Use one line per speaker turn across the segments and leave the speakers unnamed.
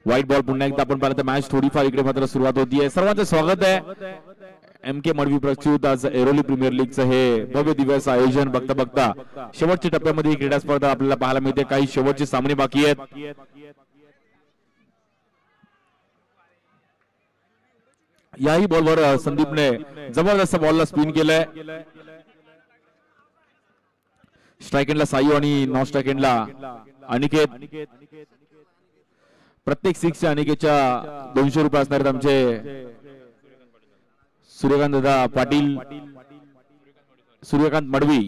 White ball पुन्हा एकदा आपण पाहिलं तर मॅच थोडीफार इकडे मात्र सुरुवात होतीये. सर्वांचं स्वागत आहे MK मडवी प्रस्तुत आज ऐरोली प्रीमियर लीगचं हे भव्य दिवस आयोजन बघता बघता शेवटच्या टप्प्यामध्ये ही क्रीडा स्पर्धा आपल्याला पाहायला मिळते. काही शेवटचे सामने बाकी आहेत. याही बॉलवर संदीपने जबरदस्त बॉलला स्पिन केलंय. स्ट्राइक एंडला सायू आणि नॉन स्ट्राइक एंडला अनिकेत. प्रत्येक सिक्स अनिकेतच्या 200 रुपये असणार आहेत. आमचे सूर्यकांत दादा पाटील, सूर्यकांत मडवी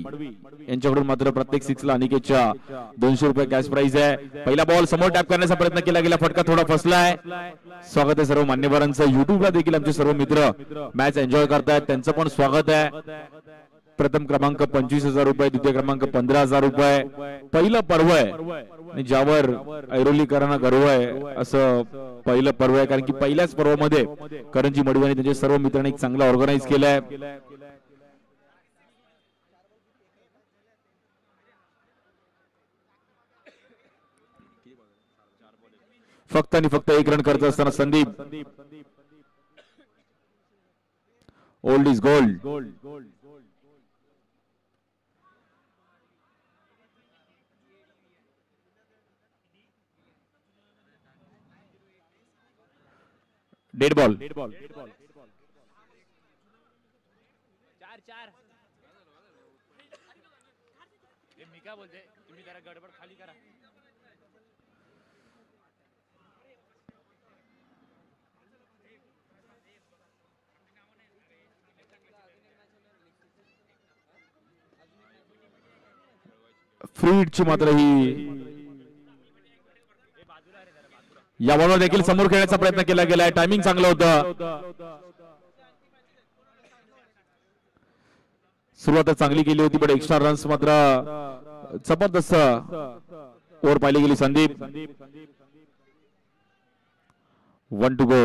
यांच्याकडून मात्र प्रत्येक सिक्सला अनिकेतच्या 200 रुपये कॅश प्राइज आहे. पहिला बॉल समोर टॅप करण्याचा प्रयत्न केला गेला, फटका थोडा फसलाय. स्वागत आहे सर्व मान्यवरांचं. युट्यूबला देखील आमचे सर्व मित्र मॅच एन्जॉय करतायत, त्यांचं पण स्वागत आहे. प्रथम क्रमांक 25,000 रुपये, द्वितीय क्रमांक 15,000 रुपये. पहिलं पर्व आहे ज्यावर ऐरोलीकरांना गर्व आहे असं पहिलं पर्व आहे, कारण की पहिल्याच पर्वामध्ये करंजी मडवी त्यांच्या सर्व मित्रांनी एक चांगला ऑर्गनाइज केलाय. फक्त आणि फक्त एक रन करत असताना Sandeep. Old is gold. Dead ball.
मी काय बोलते, तुम्ही जरा गडबड खाली करा.
फ्री हिटची मात्र ही या बॉलवर देखील समोर खेळण्याचा प्रयत्न केला गेलाय. टायमिंग चांगलं होतं, सुरुवात चांगली केली होती, पण एक्स्ट्रा रन्स मात्र जबरदस्त ओव्हर पाहिली गेली. Sandeep 1 to go.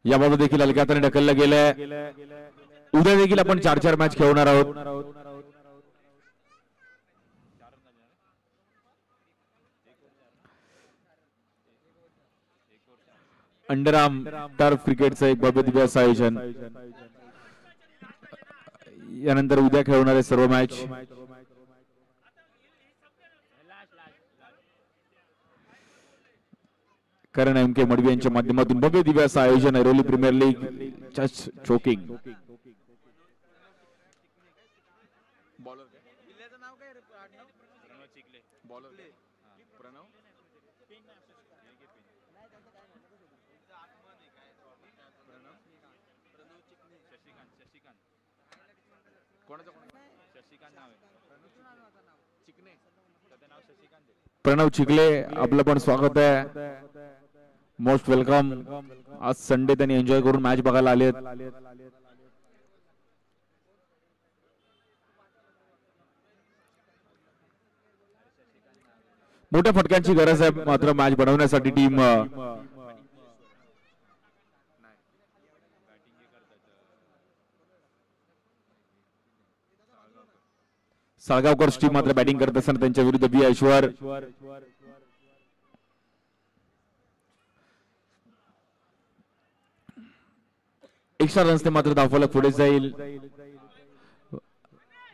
याबाबत देखील हलक्या हाताने ढकललं गेलंय. उद्या देखील आपण 4-4 मॅच खेळणार आहोत. अंडरआर्म टर्फ क्रिकेटचं एक भव्य दिव्य असं आयोजन. यानंतर उद्या खेळणारे सर्व मॅच करण MK मडवी यांच्या माध्यमातून भव्य दिव्य असं आयोजन Airoli premier league just choking. Pranav Chikhale आपलं पण स्वागत आहे. Most welcome. आज संडे त्यांनी एन्जॉय करून मॅच बघायला आलेत. मोठ्या फटक्यांची गरज आहे मात्र मॅच बनवण्यासाठी टीम साळगावकर टीम मात्र बॅटिंग करत असताना त्यांच्या विरुद्ध बी ऐश्वर एक्स्ट्रा रन्स मात्र धावफलक पुढे जाईल.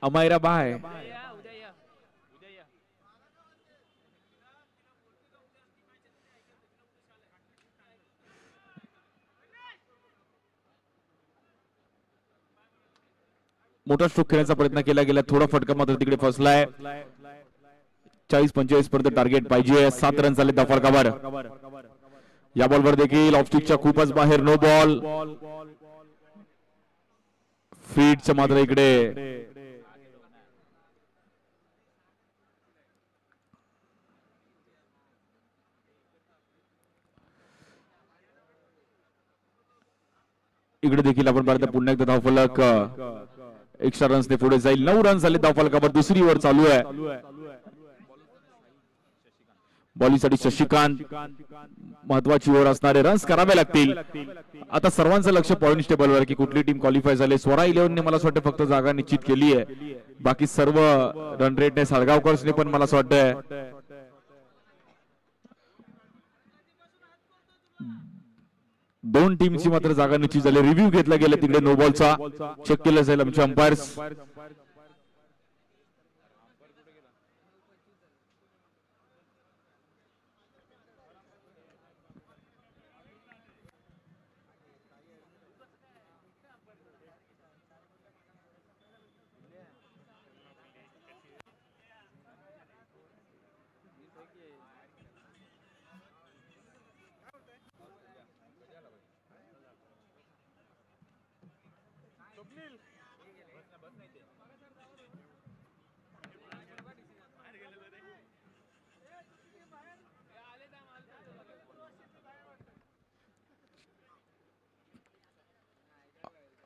अमायरा बाय
उद्या या उद्या या.
मोठा स्ट्रोक खेळण्याचा प्रयत्न केला गेला. थोडा फटका मात्र तिकडे फसलाय. 40-45 पर्यंत टार्गेट पाहिजे. 7 रन झाले धावफलकावर. या बॉलवर देखील ऑफस्टिकच्या खूपच बाहेर नो बॉल. फीडचं मात्र इकडे देखील आपण पाहतो पुन्हा एकदा धावफलक एक्स्ट्रा रन्सने पुढे जाईल. 9 रन झाले धावफलकावर. दुसरी ओव्हर चालू आहे. बॉलिंगसाठी शशिकांत महत्वाची ओव्हर असणारे रन्स करावे लागतील. आता सर्वांचं लक्ष पॉइंट टेबलवर की कुठली टीम क्वालिफाय झाली. स्वरा 11 ने मला असं वाटतं फक्त जागा निश्चित केली आहे. बाकी सर्व रन रेटने साळगावकर्सने पण मला असं वाटतं दोन टीमची मात्र जागा निश्चित झाली. रिव्ह्यू घेतला गेला तिकडे नो बॉलचा चेक केला जाईल आमचे अंपायर्स.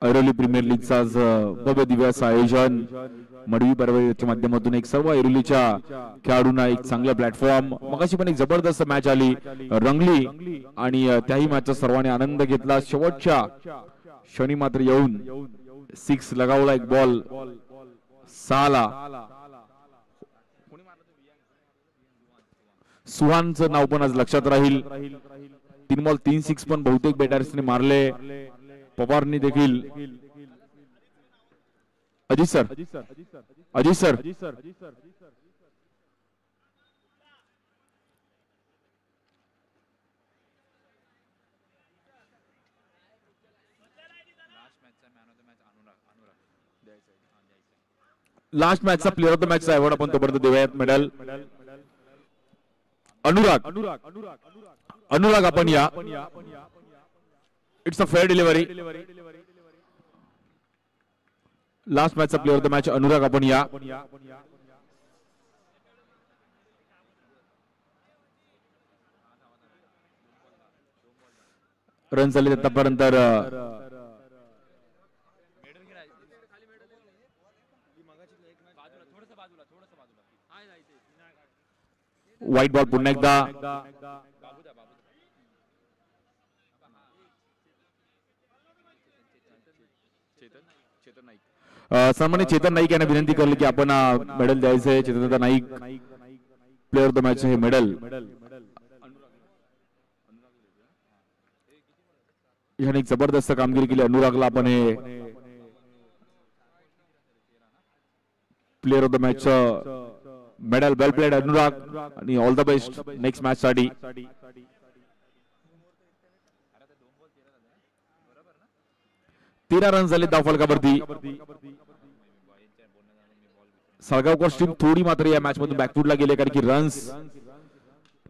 ऐरोली प्रीमियर लीगचा आज भव्य दिव्य असं आयोजन मडवी परवेच्या माध्यमातून एक सर्व ऐरोलीच्या खेळाडूंना एक चांगलं प्लॅटफॉर्म. मगाशी पण एक जबरदस्त मॅच आली रंगली आणि त्याही मॅचचा सर्वांनी आनंद घेतला. शेवटच्या क्षणी मात्र येऊन 6 लगावला. एक बॉल 6ला. सुहानचं नाव पण आज लक्षात राहील. 3 बॉल 3 6 पण बहुतेक बॅटर्सने मारले. पवारनी देखील. अजित सर लास्ट मॅचचा प्लेअर ऑफ द मॅचचा अवॉर्ड आपण तोपर्यंत देऊयात. मेडल अनुराग आपण या. It's a fair delivery. Last मॅचचा player of the match Anurag आपण या. रन झाले आतापर्यंत व्हाईट बॉल पुन्हा एकदा. सन्मानित चेतन नाईक यांना विनंती करली की आपण मेडल द्यायचंय. Chetan Naik player of the match हे मेडल याने एक जबरदस्त कामगिरी केली. अनुरागला आपण हे player of the match medal. Well played Anurag आणि all the best next match साठी. 13 रन झाले धावफलकावरती. साळगावकर टीम थोडी मात्र या मॅच मधून बॅकफुटला गेले कारण की रन्स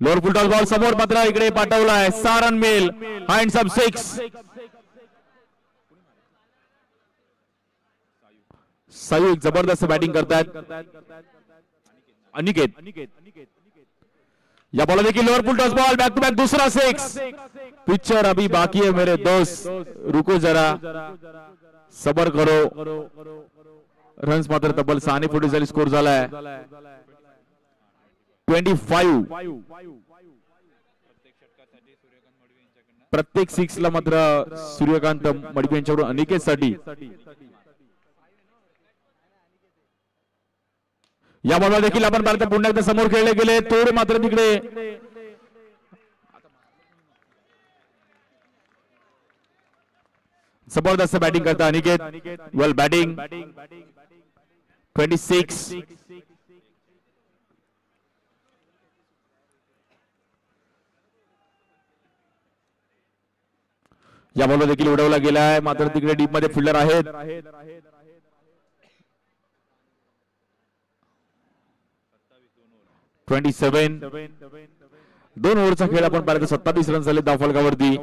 लोअर फुलटॉस बॉल समोर मात्र इकडे पाठवलाय. 6 रन मिळेल. Hands up 6. सायू एक जबरदस्त बॅटिंग करतायत. अनिकेत या बॉल देखील lower full toss ball. Back to back दूसरा 6. पिक्चर अभी बाकी है मेरे दोस्त. रुको जरा सबर करो. रन्स मात्र तब्बल 6 ने पुढे झाली. स्कोर झालाय. 25. प्रत्येक 6 ला मात्र सूर्यकांत मडवी यांच्याकडून अनिकेतसाठी. या बॉलवर देखील आपण पाहतो पुन्हा एकदा समोर खेळले गेले, थोडे मात्र तिकडे जबरदस्त बॅटिंग करता अनिकेत. वेल बॅटिंग. 26. या बॉलवर देखील उडवला गेलाय, मात्र तिकडे डीप मध्ये फिल्डर आहेत. 27. 2 ओव्हरचा खेळ आपण पाहिला तर 27 रन झाले धावफलकावरती.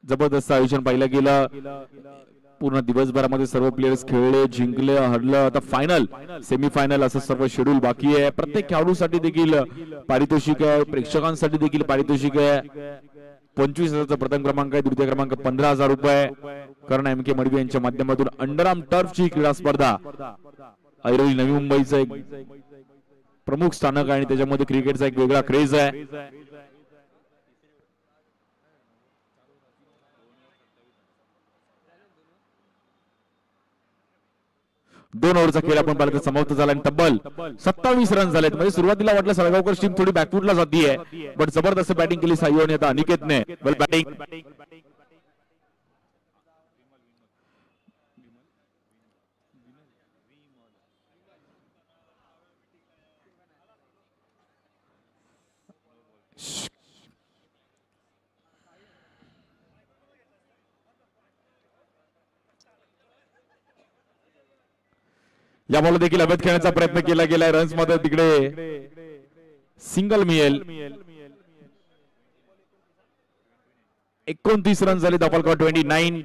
जबरदस्त आयोजन पाहिलं गेलं. पूर्ण दिवसभरामध्ये सर्व प्लेयर्स खेळले, जिंकले, हरलं. आता फायनल, सेमीफायनल असं सर्व शेड्यूल बाकी आहे. प्रत्येक खेळाडूसाठी देखील पारितोषिक आहे, प्रेक्षकांसाठी देखील पारितोषिक आहे. 25,000चा प्रथम क्रमांक आहे, द्वितीय क्रमांक 15,000 रुपये. कर्ण एम.के. मडवी यांच्या माध्यमातून अंडरआर्म टर्फची क्रीडा स्पर्धा ऐरोली नवी मुंबईचं एक प्रमुख स्थानक आहे आणि त्याच्यामध्ये क्रिकेटचा एक वेगळा क्रेज आहे. 2 ओव्हरचा खेळ आपण पाहिला तर समाप्त झाला आणि तब्बल 27 रन झालेत. म्हणजे सुरुवातीला वाटलं सळगावकर टीम थोडी बॅकफुटला जातीये, बट जबरदस्त बॅटिंग केली साई आणि आता अनिकेतने. वेल बॅटिंग. या बॉल देखील अवैध खेळण्याचा प्रयत्न केला गेलाय. रन्स मध्ये तिकडे सिंगल मिळेल. 29 रन झाले धावफलकावर. 29.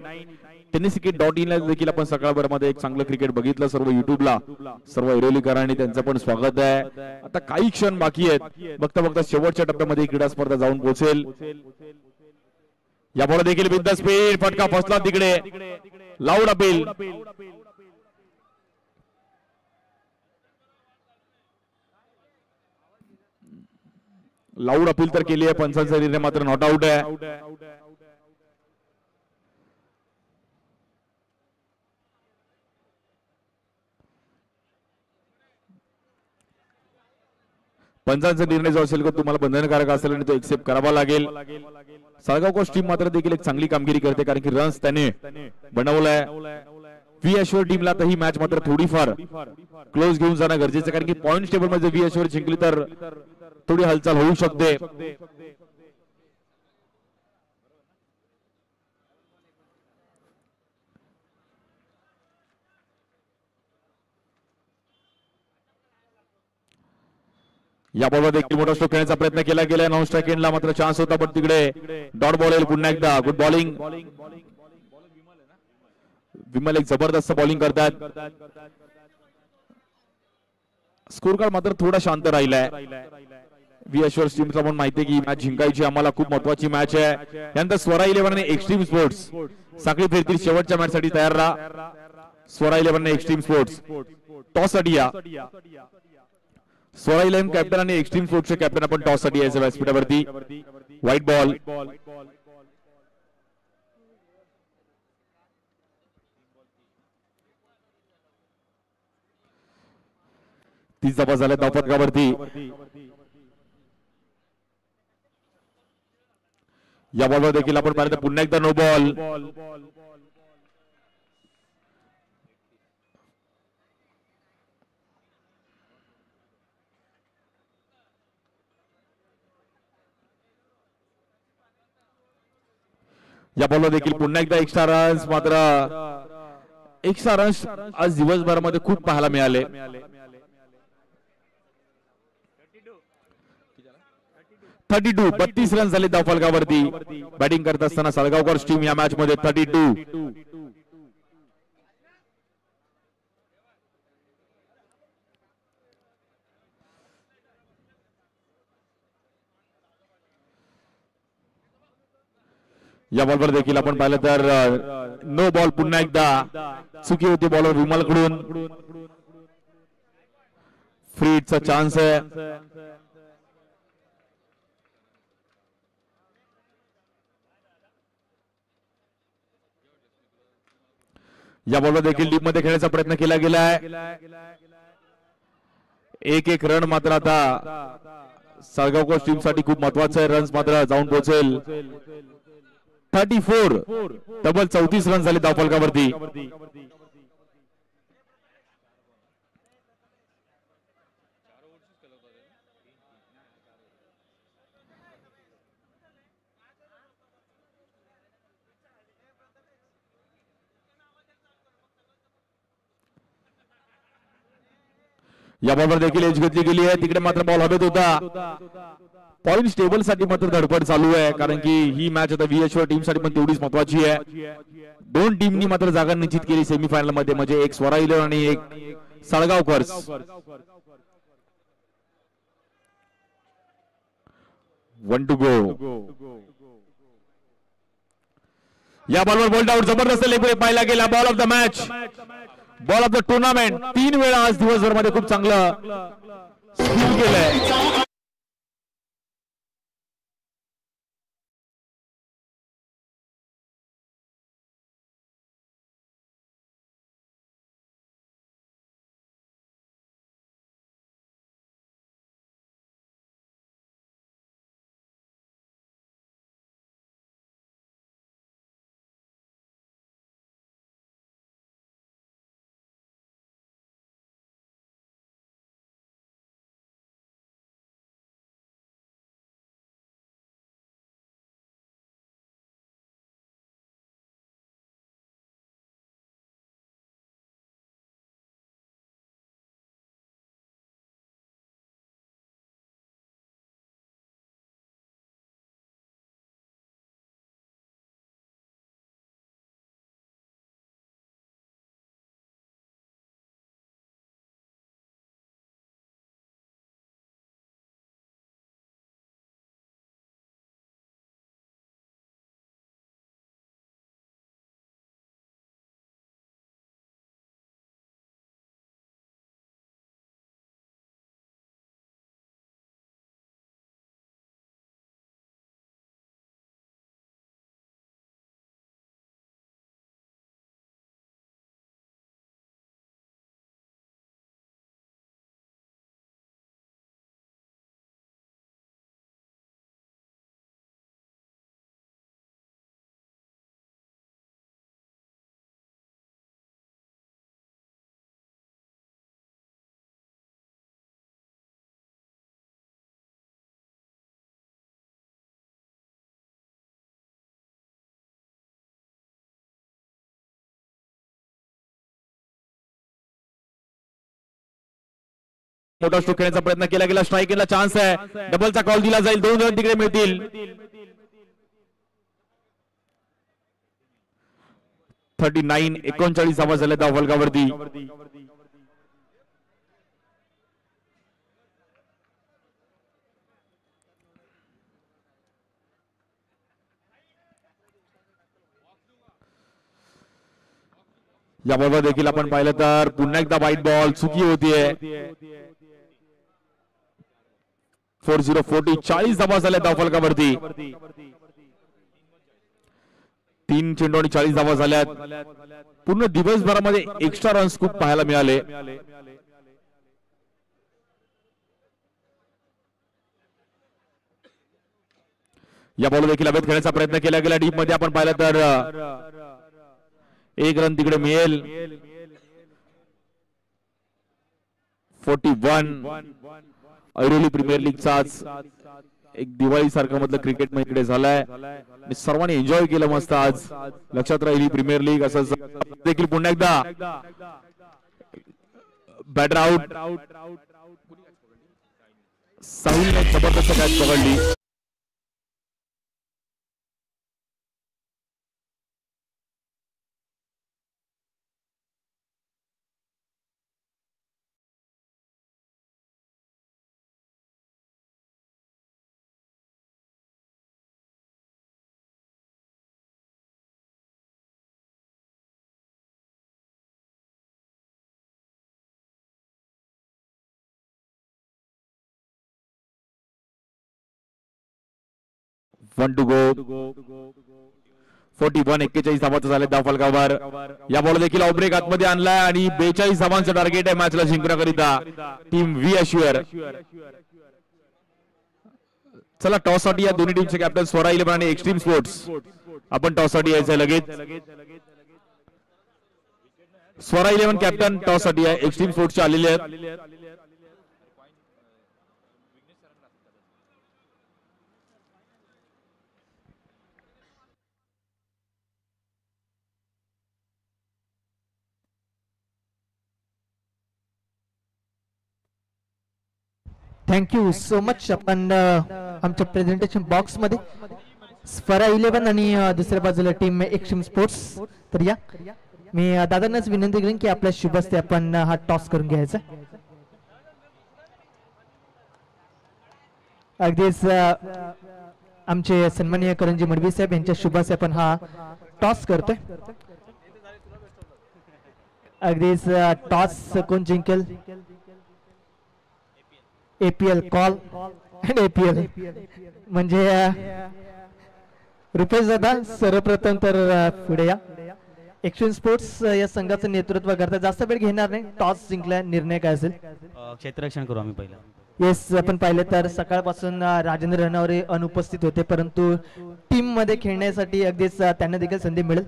tenniscricket.in ला देखील आपण सकाळभरामध्ये एक चांगलं क्रिकेट बघितलं. सर्व युट्यूबला सर्व ऐरोलीकरांनी त्यांचं पण स्वागत आहे. आता काही क्षण बाकी आहेत, बघता बघता शेवटच्या टप्प्यामध्ये क्रीडा स्पर्धा जाऊन पोहोचेल. या बॉल देखील विथ द स्पीड फटका फसला तिकडे. Loud appeal. लाऊड अपील तर केली आहे, पंचांचा निर्णय मात्र नॉट आउट आहे. पंचांचा निर्णय जो असेल तो तुम्हाला बंधनकारक असेल आणि तो एक्सेप्ट करावा लागेल. सळगावकर टीम मात्र देखील एक चांगली कामगिरी करते, कारण की रन्स त्याने बनवलाय. व्ही अश्वर टीमला तर ही मॅच मात्र थोडीफार क्लोज घेऊन जाणं गरजेचं, कारण की पॉइंट टेबल मध्ये व्ही अश्वर जिंकली तर थोडी हालचाल होऊ शकते. या बॉलवर देखील मोठा स्ट्रोक खेळण्याचा प्रयत्न केला गेला. नॉन स्ट्राइक एंडला मात्र चान्स होता, पण तिकडे डॉट बॉल येईल पुन्हा एकदा. Good bowling. विमल एक जबरदस्त बॉलिंग करतात. स्कोर कार्ड मात्र थोडा शांत राहिलाय. व्ही अश्वर टीमला पण माहिती आहे की मॅच जिंकायची, आम्हाला खूप महत्वाची मॅच आहे. त्यानंतर स्वरा 11 ने एक्स्ट्रीम स्पोर्ट्स साखळी फेरीतील शेवटच्या मॅच साठी तयार राहा. स्वरा 11 ने एक्स्ट्रीम स्पोर्ट्स टॉस साठी या. स्वरा 11 कॅप्टन आणि एक्स्ट्रीम स्पोर्ट्सचे कॅप्टन आपण टॉस साठी यायचं व्यासपीठावरती. White ball. तीस धावा झाल्या धावपथकावरती. या बॉलवर देखील आपण पाहिलं तर पुन्हा एकदा नो बॉल. या बॉलवर देखील पुन्हा एकदा एक्स्ट्रा रन्स. मात्र एक्स्ट्रा रन्स आज दिवसभरामध्ये खूप पाहायला मिळाले. 32 रन झाले धावफलकावरती. बॅटिंग करत असताना सळगावकर टीम या मॅच मध्ये 32. या बॉलवर देखील आपण पाहिलं तर नो बॉल. पुन्हा एकदा चुकी होती बॉलर विमल कडून. फ्री हिटचा चान्स आहे. या बॉलवर देखील डीप मध्ये खेळण्याचा प्रयत्न केला गेलाय. एक रन मात्र आता साळगावकर टीम साठी खूप महत्वाचं आहे. रन्स मात्र जाऊन पोहोचेल 34. तब्बल 34 रन झाले धावफलकावरती. या बॉलवर देखील एज घेतली गेली आहे. तिकडे मात्र बॉल हवेत होता. पॉइंट टेबल साठी मात्र धडपड चालू आहे, कारण की ही मॅच आता व्हीएचवर टीम साठी पण तेवढीच महत्वाची आहे. दोन टीमनी मात्र जागा निश्चित केली सेमीफायनल मध्ये, म्हणजे एक स्वरा इलेव्हन आणि एक साळगावकर्स. 1 to go. या बॉलवर बोल्ड आउट. जबरदस्त लेग ब्रेक पाहिला गेला. Ball of the match, ball of the tournament. 3 वेळा आज दिवसभर मध्ये खूप चांगलं स्कोर केलंय. मोठा स्ट्रोक खेळण्याचा प्रयत्न केला गेला. स्ट्राईक केला, चान्स आहे. डबलचा कॉल दिला जाईल. 2 रन तिकडे मिळतील. 39 धावा झाल्या धावफलकावरती. या बॉलवर देखील आपण पाहिलं तर पुन्हा एकदा वाईट बॉल चुकी होतीये. 40 धावा झाल्या धावफलकावरती. 3 चेंडू आणि 40 धावा झाल्यात. पूर्ण दिवसभरामध्ये एक्स्ट्रा रन्स खूप पाहायला मिळाले. या बॉल देखील हवेत खेळण्याचा प्रयत्न केला गेला. डीप मध्ये आपण पाहिलं तर 1 रन तिकडे मिळेल. 41. ऐरोली प्रीमियर लीगचाच एक दिवाळी सारखं मधलं क्रिकेट इकडे झालाय. सर्वांनी एन्जॉय केलं मस्त. आज लक्षात राहील ही प्रीमियर लीग. असं देखील पुन्हा एकदा बॅटर आउट. साहिलने जबरदस्त कॅच पकडली. 1 टू गो. 41 41 धावांचं झाले धाव फलकावर. या बॉल देखील ऑब्रेक आतमध्ये आणलाय आणि 42 धावांचं टार्गेट आहे मॅचला जिंकण्याकरिता टीम व्ही अश्युअर. चला टॉस साठी या दोन्ही टीमचे कॅप्टन स्वरा 11 आणि एक्स्ट्रीम स्पोर्ट्स आपण टॉस साठी यायचंय लगेच. स्वरा 11 कॅप्टन टॉस साठी आहे. एक्स्ट्रीम स्पोर्ट्सचे आलेले आहेत.
Thank you so much. आपण आमच्या प्रेझेंटेशन बॉक्स मध्ये स्वरा 11 आणि दुसऱ्या बाजूला टीम एक्स्ट्रीम स्पोर्ट्स. तर या मी दादांनाच विनंती करेन की आपल्या शुभ हस्ते आपण हा टॉस करून घ्यायचा. अगदीच आमचे सन्माननीय करंजी मडवी साहेब यांच्या शुभ हस्ते आपण हा टॉस करतोय. अगदीच टॉस कोण जिंकेल APL कॉल अँड APL म्हणजे रुपेश दादा सर्वप्रथम तर पुढे या. एक्स्ट्रीम स्पोर्ट्स या संघाचं नेतृत्व करतात. जास्त वेळ घेणार नाही. टॉस जिंकला निर्णय काय असेल?
क्षेत्ररक्षण करू आम्ही पहिला.
येस आपण पाहिलं तर सकाळपासून राजेंद्र रनवरे अनुपस्थित होते परंतु टीम मध्ये खेळण्यासाठी अगदीच त्यांना देखील संधी मिळेल.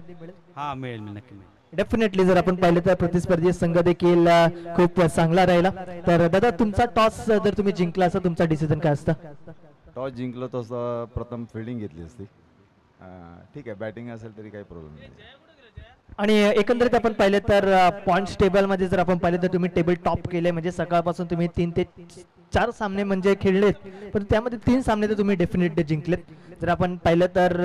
हा मिळेल नक्की मिळेल.
डेफिनेटली जर आपण पाहिलं तर प्रतिस्पर्धी संघ देखील खूप चांगला राहिला. तर दादा तुमचा टॉस जर तुम्ही जिंकला असता तुमचा डिसिजन काय असतं?
टॉस जिंकलो तसं प्रथम फिल्डिंग घेतली असती. ठीक आहे बॅटिंग असेल तरी काही प्रॉब्लेम नाही.
आणि एकंदरीत आपण पाहिलं तर पॉइंट्स टेबल मध्ये जर आपण पाहिलं तर तुम्ही टेबल टॉप केले म्हणजे सकाळपासून तुम्ही 3 ते 4 सामने म्हणजे खेळलेत पण त्यामध्ये 3 सामने तर तुम्ही डेफिनेटली जिंकलेत. जर आपण पाहिलं तर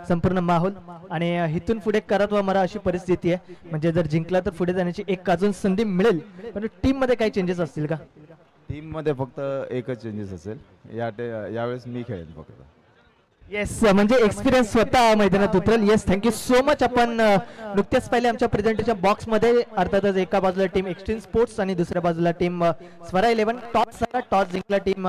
संपूर्ण माहोल आणि इथून पुढे करत वा मरा अशी परिस्थिती आहे. म्हणजे जर जिंकला तर पुढे जाण्याची एक अजून संधी मिळेल. पण टीम मध्ये काही चेंजेस असतील का?
टीम मध्ये फक्त एकच चेंजेस असेल. यावेळेस मी खेळेन फक्त.
येस म्हणजे एक्सपिरियन्स स्वतः मैदानात उतरेल. Yes thank you so much. आपण नुकतेच पाहिले आमच्या प्रेझेंटेशन बॉक्स मध्ये अर्थातच एका बाजूला टीम एक्स्ट्रीम स्पोर्ट्स आणि दुसऱ्या बाजूला टीम स्वरा 11. टॉस जिंकला टीम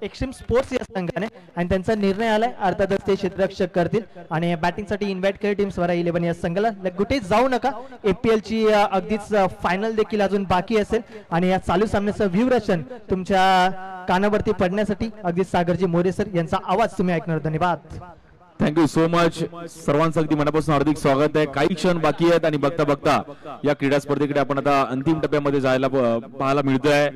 एक्स्ट्रीम स्पोर्ट्स या संघाने आणि त्यांचा निर्णय आलाय अर्थातच ते क्षेत्ररक्षक करतील आणि बॅटिंगसाठी इन्व्हाइट केली टीम स्वरा 11 या संघाला. कुठे जाऊ नका. APL ची अगदीच फायनल देखील अजून बाकी असेल आणि या चालू सामन्याचं व्ह्यूरशन तुमच्या कानावरती पडण्यासाठी अगदी सागरजी मोरे सर यांचा आवाज तुम्ही ऐकणार. धन्यवाद.
Thank you so much. सर्वांचं अगदी मनापासून हार्दिक स्वागत आहे. काही क्षण बाकी आहेत आणि बघता बघता या क्रीडा स्पर्धेकडे आपण आता अंतिम टप्प्यामध्ये जायला पाहायला मिळतोय.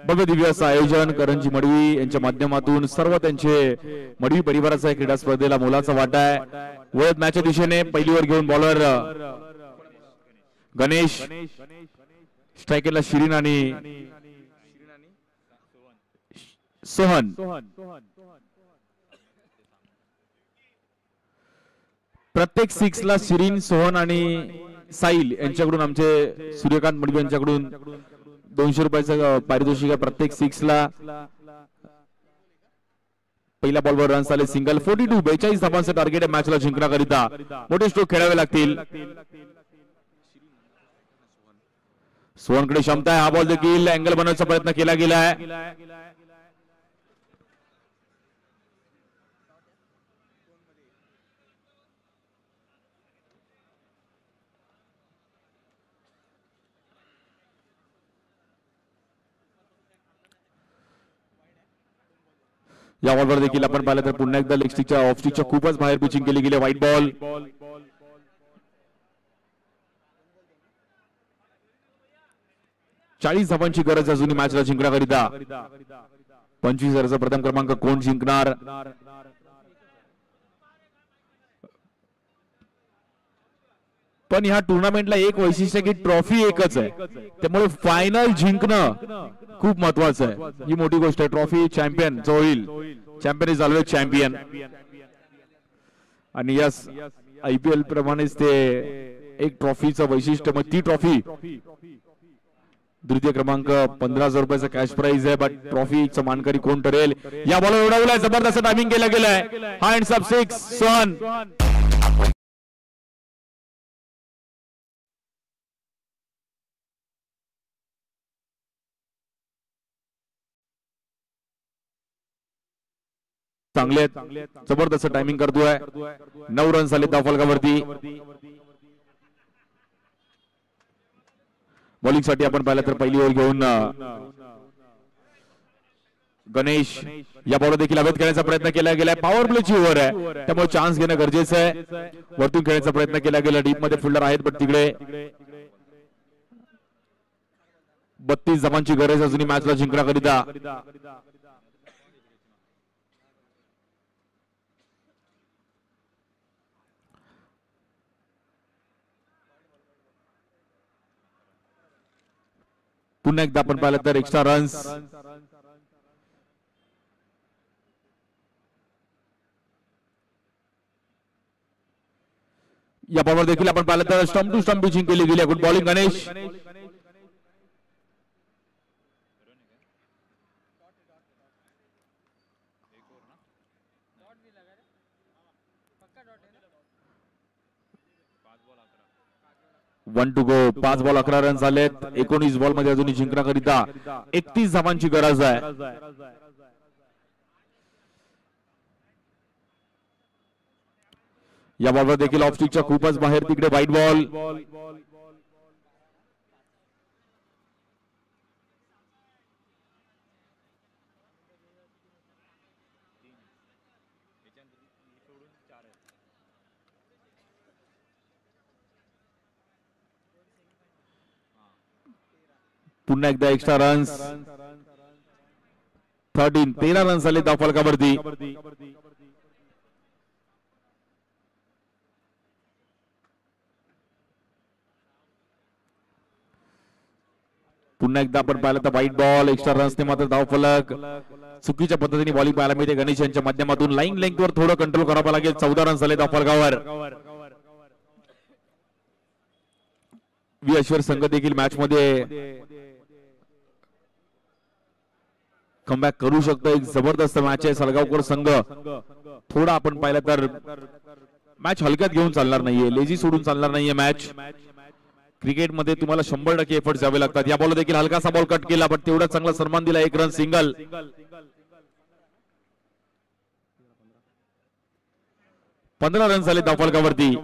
भव्य दिव्य असं आयोजन करंजी मडवी यांच्या माध्यमातून सर्व त्यांचे मडवी परिवाराचा क्रीडा स्पर्धेला मोलाचा वाटा आहे. वळत मॅचच्या दिशेने पहिलीवर घेऊन बॉलर गणेश, स्ट्रायकरला शिरीन आणि सोहन. प्रत्येक 6 ला शिरीन, सोहन आणि साहिल यांच्याकडून आमचे सूर्यकांत मडवी यांच्याकडून 200 रुपयाचं पारितोषिक आहे प्रत्येक 6 ला. पहिल्या बॉलवर रन्स आले सिंगल. 42 42 धावांचं टार्गेट आहे मॅचला जिंकण्याकरिता. मोठे स्ट्रोक खेळावे लागतील. सोहनकडे क्षमता आहे. हा बॉल देखील अँगल बनवण्याचा प्रयत्न केला गेला आहे. या बॉलवर देखील आपण पाहिलं तर पुन्हा एकदा लेग स्टिकच्या ऑफ स्टिकच्या खूपच बाहेर पिचिंग केली गेली. White ball. 40 धावांची गरज अजून मॅचला जिंकण्याकरिता. 25,000चा प्रथम क्रमांक कोण जिंकणार? पण ह्या टुर्नामेंटला एक वैशिष्ट्य की ट्रॉफी एकच आहे त्यामुळे फायनल जिंकणं खूप महत्वाचं आहे. ही मोठी गोष्ट आहे. ट्रॉफी चॅम्पियन जो होईल चॅम्पियन इज ऑलवेज चॅम्पियन. आणि यस IPL प्रमाणेच ते एक ट्रॉफीचं वैशिष्ट्य. मग ती ट्रॉफी द्वितीय क्रमांक 15,000 रुपयाचा कॅश प्राइज आहे. बट ट्रॉफीचा मानकरी कोण ठरेल? या बॉलर उडवलाय. जबरदस्त टायमिंग केला गेलाय. Hands up 6 Sohan. चांगले आहेत, जबरदस्त टायमिंग करतोय. 9 रन झाले धावफलकावरती. बॉलिंग साठी आपण पाहिलं तर पहिली ओव्हर घेऊन गणेश या बॉलर देखील हवेत खेळण्याचा प्रयत्न केला गेलाय. पॉवर प्लेची ओव्हर आहे, त्यामुळे चान्स घेणं गरजेचं आहे. वरतून खेळण्याचा प्रयत्न केला गेला. डीप मध्ये फिल्डर आहेत, पण तिकडे 32 धावांची गरज अजूनही मॅचला जिंकण्याकरिता. पुन्हा एकदा आपण पाहिलं तर एक्स्ट्रा रन्स. या बॉलवर देखील आपण पाहिलं तर स्टंप टू स्टंप पिचिंग केली गेली. Good bowling Ganesh. One two go. 5 ball 11 run झालेत. 19 बॉल मध्ये अजूनही जिंकण्याकरिता 31 धावांची गरज आहे. या बॉलवर देखील ऑफ स्टिकच्या खूपच बाहेर, तिकडे वाईट बॉल. पुन्हा एकदा एक्स्ट्रा रन्स. 13 रन झाले धावफलकावरती. पुन्हा एकदा आपण पाहिलं तर वाईट बॉल. एक्स्ट्रा रन्सने मात्र धावफलक. चुकीच्या पद्धतीने बॉलिंग पाहायला मिळते गणेश यांच्या माध्यमातून. लाईन लेंथवर थोडं कंट्रोल करावं लागेल. 14 रन झाले धावफलकावर. अश्वर संघ देखील मॅच मध्ये कमबॅक करू शकतो. एक जबरदस्त मॅच आहे. सलगावकर संघ थोडा आपण पाहिलं तर मॅच हलक्यात घेऊन चालणार नाहीये, लेझी सोडून चालणार नाहीये मॅच. क्रिकेटमध्ये तुम्हाला 100% एफर्ट द्यावे लागतात. या बॉल देखील हलकासा बॉल कट केला, पण तेवढा चांगला सन्मान दिला. 1 रन सिंगल. 15 रन झाले धावफलकावरती.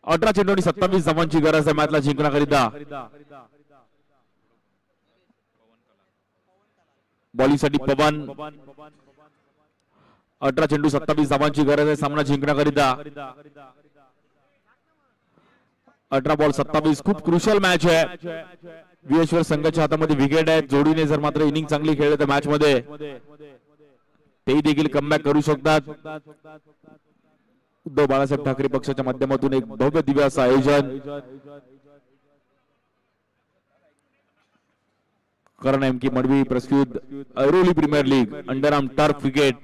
अठरा चेंडू आणि 27 धावांची गरज आहे मॅचला जिंकण्याकरिता. बॉलिंग साठी पवन. 18 चेंडू 27 धावांची गरज आहे सामना जिंकण्याकरिता. 18 बॉल 27. खूप क्रुशियल मॅच आहे. विश्वर संघाच्या हातामध्ये विकेट आहे. जोडीने जर मात्र इनिंग चांगली खेळली तर मॅच मध्ये तेही देखील कमबॅक करू शकतात. उद्धव बाळासाहेब ठाकरे पक्षाच्या माध्यमातून एक भव्य दिव्य असं आयोजन. करण एमकी मडवी प्रस्तुत Airoli premier league under arm turf cricket.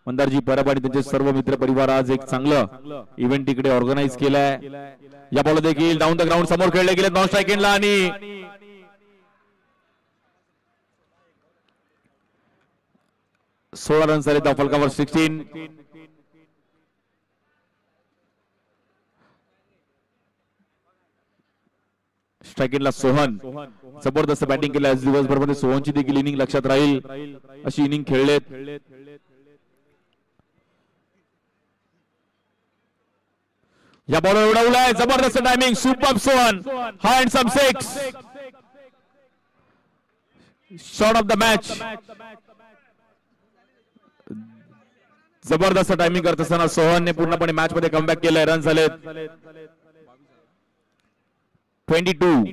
मंदारजी परब आणि त्यांचे सर्व मित्र परिवार आज एक चांगलं इव्हेंट तिकडे ऑर्गनाइज केलाय. या बॉल देखील डाऊन द ग्राउंड समोर खेळले गेले नॉन स्ट्राइक एंडला आणि 16 रन झाले धावफलकावर. 16. स्ट्राइकिंगला सोहन. जबरदस्त बॅटिंग केली आज दिवसभर मध्ये. सोहनची देखील इनिंग लक्षात राहील अशी इनिंग खेळलेत. या बॉलर उडवलाय. जबरदस्त timing. Super Sohan. Handsome 6. Shot of the match. जबरदस्त टायमिंग करत असताना सोहनने पूर्णपणे मॅच मध्ये कमबॅक केलंय. रन झालेत 22.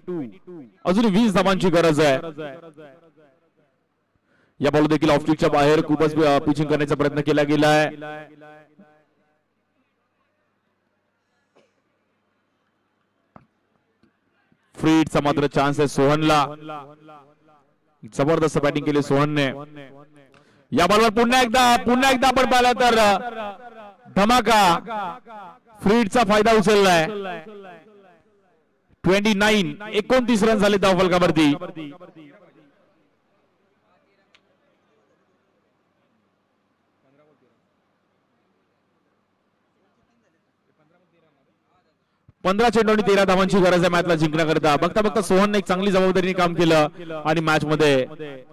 अजून 20 धावांची गरज आहे. या बॉल देखील ऑफ स्टिकच्या बाहेर खूपच पिचिंग करण्याचा प्रयत्न केला गेलाय. फ्री हिटचा मात्र चान्स आहे सोहनला. जबरदस्त बॅटिंग केली सोहनने. या बॉलवर पुन्हा एकदा आपण पाहिलं तर धमाका. फ्री हिटचा फायदा उचललाय. 29 रन झाले धावफलकावरती. 15 चेंडू आणि 13 धावांची गरज आहे मॅचला जिंकण्याकरिता. बघता बघता सोहनने एक चांगली जबाबदारीने काम केलं आणि मॅच मध्ये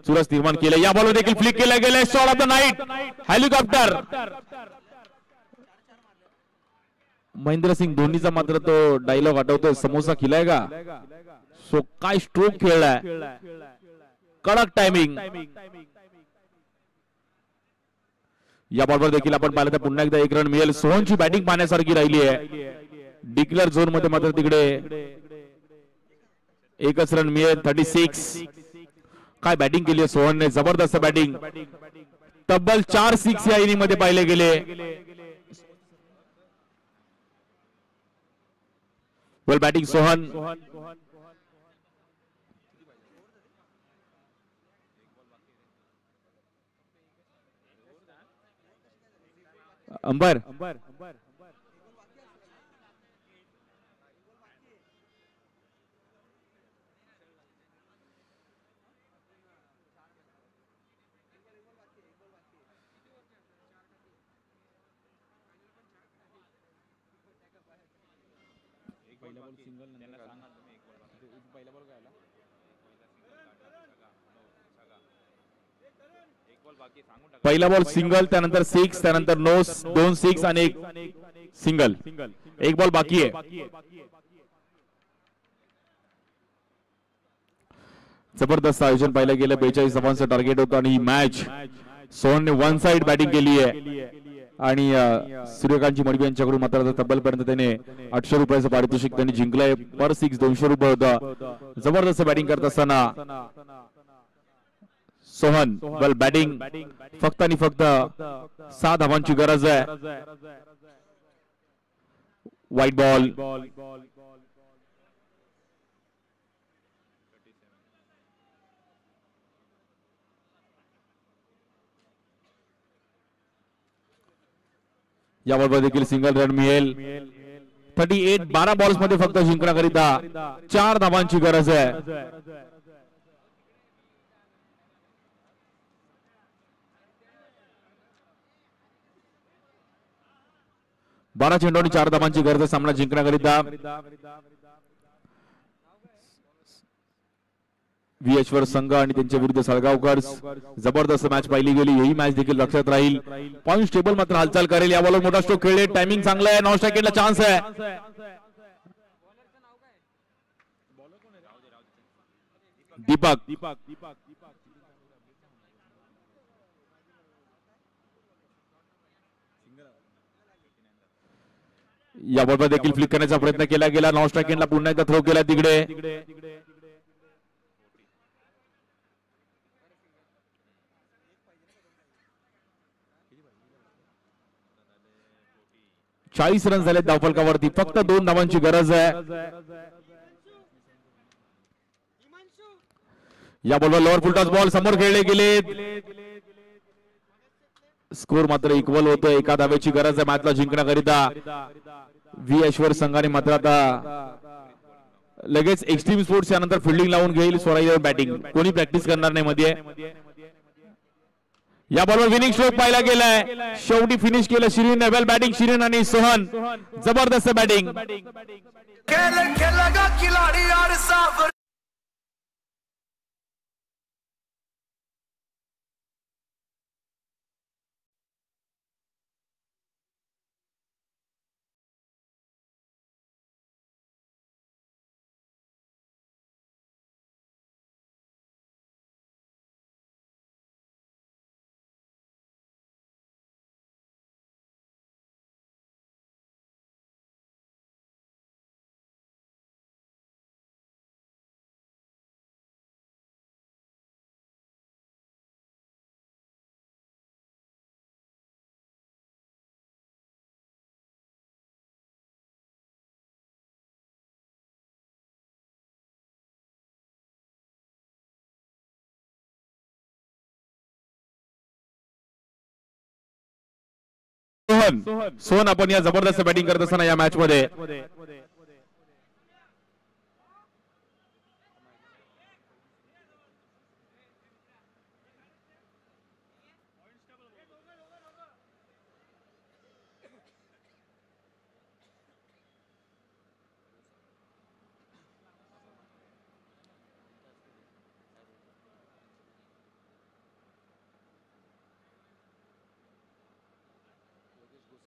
चुरस निर्माण केलं. या बॉलवर देखील फ्लिक केलं गेलं. Shot of the night helicopter. Mahendra Singh धोनीचा मात्र तो डायलॉग आठवतोय, समोसा खिलायगा. सो काय स्ट्रोक खेळलाय, कडक टायमिंग. या बॉलवर देखील आपण पाहिलं तर पुन्हा एकदा 1 रन मिळेल. सोहनची बॅटिंग पाहण्यासारखी राहिली आहे. डिक्लेअर झोन मध्ये मात्र तिकडे 1च रन मिळेल. 36. काय बॅटिंग केली आहे सोहनने, जबरदस्त बॅटिंग. तब्बल 4 सिक्स या इनिंग मध्ये पाहिले गेले. वेल बॅटिंग सोहन. अंबर पहिला बॉल सिंगल, त्यानंतर 6, त्यानंतर नो, 2 6 आणि 1 सिंगल. 1 बॉल बाकी आहे. जबरदस्त आयोजन पाहिलं गेलं. 42 धावांचं टार्गेट होतं आणि ही मॅच सोहनने 1 साइड बॅटिंग केली आहे आणि सूर्यकांतजी मडवी यांच्याकडून मात्र तब्बलपर्यंत त्याने 800 रुपयाचं पारितोषिक त्यांनी जिंकलंय. पर 6 200 रुपये होतं. जबरदस्त बॅटिंग करत असताना सोहन. वेल बॅटिंग. फक्त आणि फक्त 6 धावांची गरज आहे. White ball. याबरोबर देखील सिंगल रन मिळेल. 38. 12 बॉल्स मध्ये फक्त जिंकण्याकरिता 4 धावांची गरज आहे. बारा चेंडू आणि 4 धावांची गरज आहे सामना जिंकण्याकरिता. व्हीएचवर संघ आणि त्यांच्या विरुद्ध सळगावकर्स. जबरदस्त मॅच पाहिली गेली. ही मॅच देखील लक्षात राहील. पॉइंट टेबल मात्र हालचाल करेल. या बॉलवर मोठा स्ट्रोक खेळले. टायमिंग चांगला आहे. नॉन स्ट्राइकला चान्स आहे. दीपक. या बॉलवर देखील फ्लिक करण्याचा प्रयत्न केला गेला. नॉन स्ट्राइकला पुन्हा एकदा थ्रो केला तिकडे. 40 रन झाले धावफलकावरती. फक्त 2 धावांची गरज आहे. या बॉलवर लोअर फुलटॉस बॉल समोर खेळले गेले. स्कोर मात्र इक्वल होतोय. 1 धावेची गरज आहे मॅचला जिंकण्याकरिता. व्हीएचवर संघाने मात्र आता लगेच एक्स्ट्रीम स्पोर्ट्स यानंतर फिल्डिंग लावून घेईल. स्वराई बॅटिंग. कोणी प्रॅक्टिस करणार नाही मध्ये. या बॉलवर विनिंग स्ट्रोक पाहिला गेलाय. शेवटी फिनिश केलं शिरीन. वेल बॅटिंग शिरीन आणि सोहन. जबरदस्त बॅटिंग. सोहन आपण या जबरदस्त बॅटिंग करत असताना या मॅच मध्ये